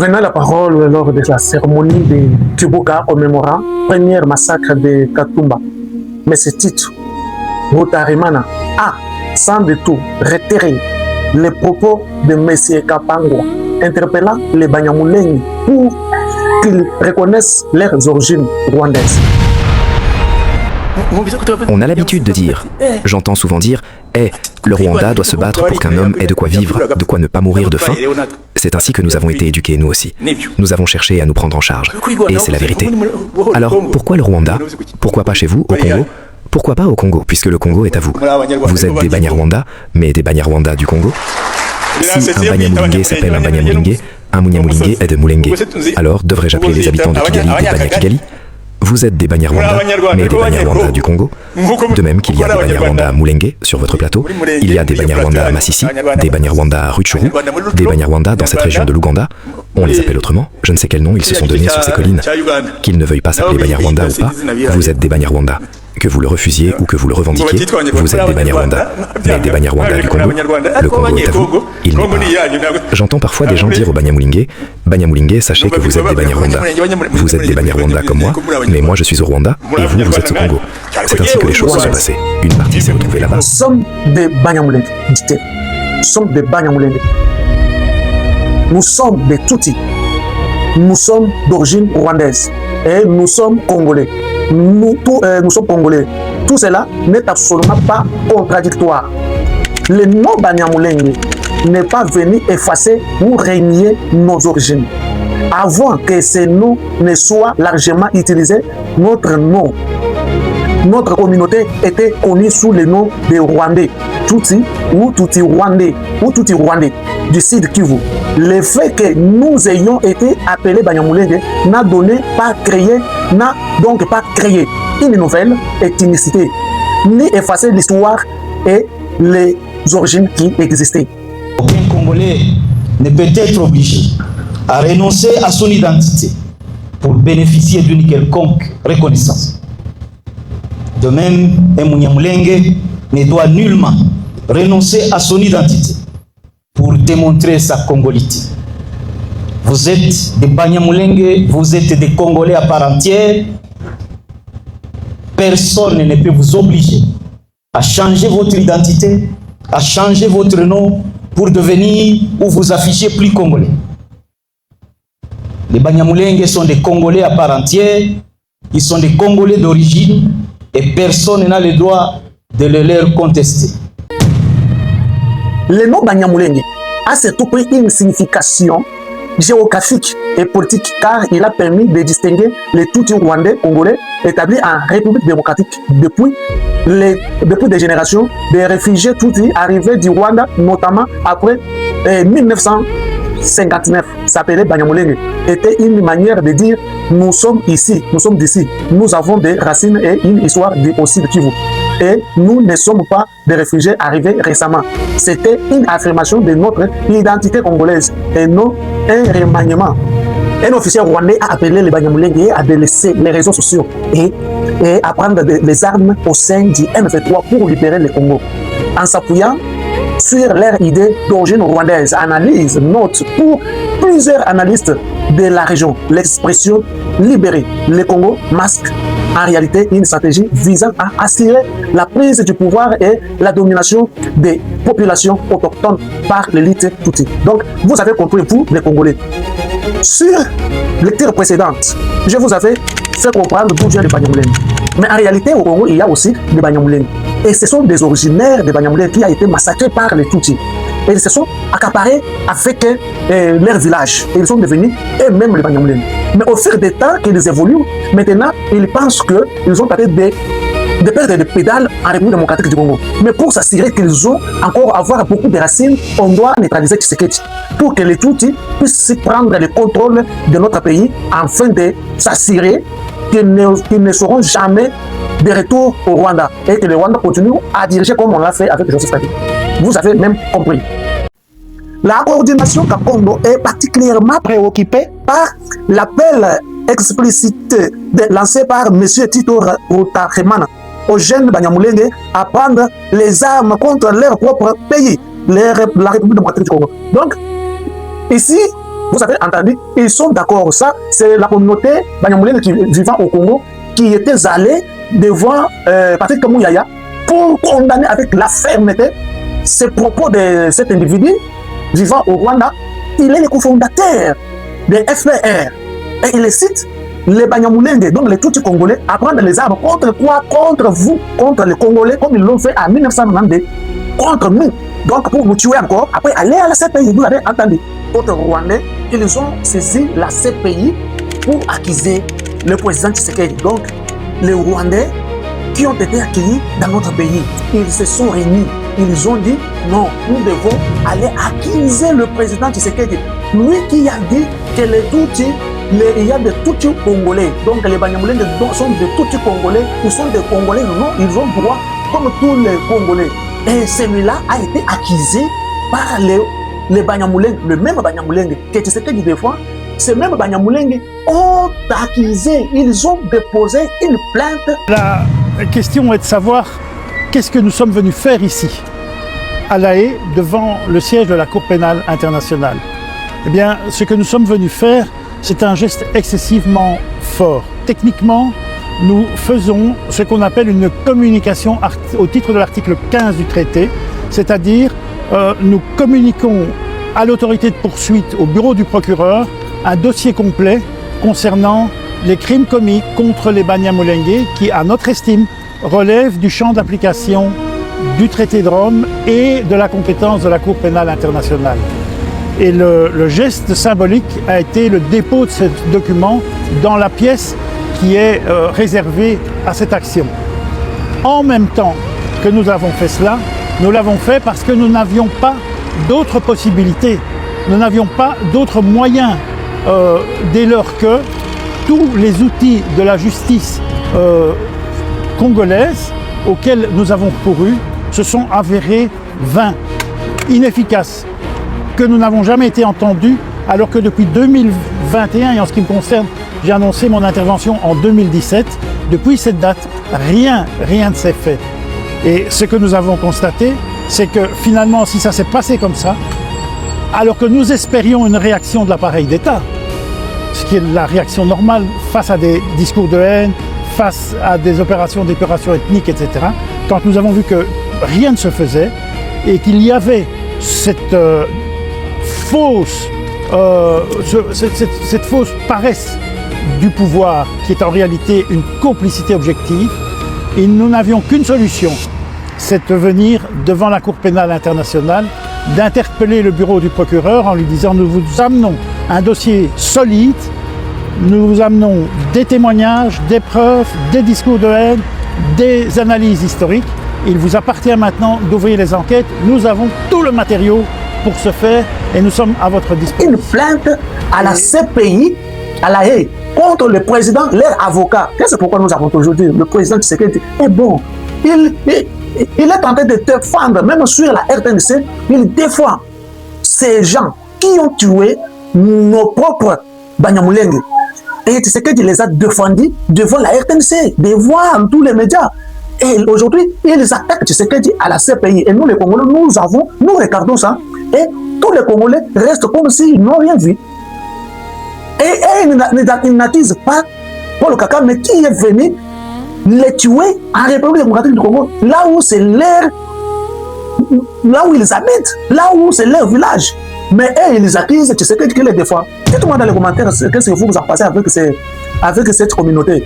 Prenant la parole lors de la cérémonie de Kibuka commémorant le premier massacre de Katumba, M. Tito Rutarimana a, sans détour, retiré les propos de M. Kapangwa, interpellant les Banyamulenge pour qu'ils reconnaissent leurs origines rwandaises. On a l'habitude de dire, j'entends souvent dire, le Rwanda doit se battre pour qu'un homme ait de quoi vivre, de quoi ne pas mourir de faim. C'est ainsi que nous avons été éduqués, nous aussi. Nous avons cherché à nous prendre en charge. Et c'est la vérité. Alors, pourquoi le Rwanda? Pourquoi pas chez vous, au Congo? Pourquoi pas au Congo, puisque le Congo est à vous? Vous êtes des Banyarwanda, mais des Banyarwanda du Congo? Si un Banyamulenge s'appelle un Banyamulenge, un Munyamulenge est de Mulenge. Alors, devrais-je appeler les habitants de Kigali des Banyakigali? Vous êtes des Banyarwanda, mais des Banyarwanda du Congo. De même qu'il y a des Banyarwanda à Mulenge, sur votre plateau, il y a des Banyarwanda à Massissi, des Banyarwanda à Rutshuru, des Banyarwanda dans cette région de l'Ouganda. On les appelle autrement, je ne sais quel nom ils se sont donnés sur ces collines. Qu'ils ne veuillent pas s'appeler Banyarwanda ou pas, vous êtes des Banyarwanda. Que vous le refusiez ou que vous le revendiquiez, vous êtes des Banyarwanda. Mais des Banyarwanda du Congo, le Congo est à vous, il n'est pas. J'entends parfois des gens dire aux Banyamulenge, sachez que vous êtes des Banyarwanda. Vous êtes des Banyarwanda comme moi, mais moi je suis au Rwanda et vous, vous êtes au Congo. C'est ainsi que les choses se sont passées. Une partie s'est retrouvée là-bas. Nous sommes des Banyamulenge, dit-elle. Nous sommes des Banyamulenge. Nous sommes des Tutsis. Nous sommes d'origine rwandaise et nous sommes congolais. Nous sommes congolais. Tout cela n'est absolument pas contradictoire. Le nom Banyamulenge n'est pas venu effacer ou régner nos origines. Avant que ces noms ne soient largement utilisés, notre communauté était connue sous le nom de Rwandais, Tutsi ou Tutsi Rwandais ou Tutsi Rwandais du Sud Kivu. Le fait que nous ayons été appelés Banyamulenge n'a donc pas créé une nouvelle ethnicité, ni effacé l'histoire et les origines qui existaient. Aucun Congolais ne peut être obligé à renoncer à son identité pour bénéficier d'une quelconque reconnaissance. De même, un Munyamulenge ne doit nullement renoncer à son identité pour démontrer sa congolité. Vous êtes des Banyamulenge, vous êtes des Congolais à part entière. Personne ne peut vous obliger à changer votre identité, à changer votre nom pour devenir ou vous afficher plus congolais. Les Banyamulenge sont des Congolais à part entière, ils sont des Congolais d'origine et personne n'a le droit de le leur contester. Le nom Banyamulenge a surtout pris une signification géographique et politique car il a permis de distinguer les Tutsis rwandais congolais établis en République démocratique depuis des générations des réfugiés Tutsis arrivés du Rwanda, notamment après 1959. S'appelait Banyamulenge était une manière de dire nous sommes ici, nous sommes d'ici, nous avons des racines et une histoire aussi de Kivu. Et nous ne sommes pas des réfugiés arrivés récemment. C'était une affirmation de notre identité congolaise et non un remaniement. Un officier rwandais a appelé les Banyamulenge à délaisser les réseaux sociaux et à prendre les armes au sein du M23 pour libérer le Congo. En s'appuyant sur leur idée d'origine rwandaise, analyse, note pour plusieurs analystes de la région, l'expression libérer le Congo masque en réalité une stratégie visant à assurer la prise du pouvoir et la domination des populations autochtones par l'élite Tutsi. Donc, vous avez compris, vous, les Congolais. Sur lecture précédente, je vous avais fait comprendre d'où vient le Banyamulenge. Mais en réalité, au Congo, il y a aussi des Banyamulenge. Et ce sont des originaires de Banyamulenge qui ont été massacrés par les Tutsis. Et ils se sont accaparés avec leur village. Et ils sont devenus eux-mêmes les Banyamulenge. Mais au fil du temps qu'ils évoluent, maintenant, ils pensent qu'ils ont peut-être de perdre des pédales en République démocratique du Congo. Mais pour s'assurer qu'ils ont encore avoir beaucoup de racines, on doit neutraliser Tshisekedi pour que les Tutsis puissent prendre le contrôle de notre pays afin de s'assurer qu'ils ne seront jamais de retour au Rwanda et que le Rwanda continue à diriger comme on l'a fait avec Joseph Kabila. Vous avez même compris. La coordination Kakondo est particulièrement préoccupée par l'appel explicite lancé par M. Tito Rutarimana aux jeunes Banyamulenge à prendre les armes contre leur propre pays, la République démocratique du Congo. Donc, ici, Vous avez entendu, ils sont d'accord. Ça, c'est la communauté Banyamulenge qui vivant au Congo qui était allée devant Patrick Kamouyaya pour condamner avec la fermeté ces propos de cet individu vivant au Rwanda. Il est le cofondateur de FPR. Et il cite les Banyamulenge, donc les Tutsis congolais, à prendre les armes contre quoi? Contre vous, contre les Congolais, comme ils l'ont fait en 1992, contre nous. Donc pour vous tuer encore, après aller à la CPI, vous avez entendu. Autres Rwandais, ils ont saisi la CPI pour accuser le président Tshisekedi. Donc les Rwandais qui ont été accueillis dans notre pays, ils se sont réunis. Ils ont dit non, nous devons aller accuser le président Tshisekedi. Lui qui a dit que les Tutsis, il y a des Tutsis congolais. Donc les Banyamulenge sont des Tutsis congolais. Ils sont des Congolais, non, ils ont droit comme tous les Congolais. Et celui-là a été accusé par les Banyamulenge, le même Banyamulenge que Tshisekedi défend. Ces mêmes Banyamulenge ont accusé, ils ont déposé une plainte. La question est de savoir qu'est-ce que nous sommes venus faire ici, à La Haye, devant le siège de la Cour pénale internationale. Eh bien, ce que nous sommes venus faire, c'est un geste excessivement fort. Techniquement, nous faisons ce qu'on appelle une communication au titre de l'article 15 du traité, c'est-à-dire nous communiquons à l'autorité de poursuite, au bureau du procureur, un dossier complet concernant les crimes commis contre les Banyamulenge qui, à notre estime, relèvent du champ d'application du traité de Rome et de la compétence de la Cour pénale internationale. Et le geste symbolique a été le dépôt de ce document dans la pièce qui est réservée à cette action. En même temps que nous avons fait cela, nous l'avons fait parce que nous n'avions pas d'autres possibilités, nous n'avions pas d'autres moyens dès lors que tous les outils de la justice congolaise auxquels nous avons couru se sont avérés vains, inefficaces, que nous n'avons jamais été entendus, alors que depuis 2021, et en ce qui me concerne, j'ai annoncé mon intervention en 2017, depuis cette date, rien ne s'est fait. Et ce que nous avons constaté, c'est que finalement, si ça s'est passé comme ça, alors que nous espérions une réaction de l'appareil d'État, ce qui est la réaction normale face à des discours de haine, face à des opérations d'épuration ethnique, etc., quand nous avons vu que rien ne se faisait et qu'il y avait cette fausse paresse du pouvoir qui est en réalité une complicité objective, et nous n'avions qu'une solution, c'est de venir devant la Cour pénale internationale, d'interpeller le bureau du procureur en lui disant « Nous vous amenons un dossier solide, nous vous amenons des témoignages, des preuves, des discours de haine, des analyses historiques. Il vous appartient maintenant d'ouvrir les enquêtes. Nous avons tout le matériau pour ce faire et nous sommes à votre disposition. » Une plainte à la CPI, à La Haye, contre le président, leur avocat. C'est pourquoi nous avons toujours dit le président Tshisekedi est bon. Il est en train de défendre, même sur la RTNC, il défend ces gens qui ont tué nos propres Banyamulenge. Et Tshisekedi les a défendus devant la RTNC, devant tous les médias. Et aujourd'hui, ils attaquent Tshisekedi à la CPI. Et nous, les Congolais, nous regardons ça. Et tous les Congolais restent comme s'ils n'ont rien vu. Et ils n'accusent pas Paul Kagame qui est venu les tuer en République démocratique du Congo, là où c'est leur, là où ils habitent, là où c'est leur village. Mais eux, ils accusent Tshisekedi qui les défend. Dites-moi dans les commentaires qu'est-ce que vous en pensez avec cette communauté.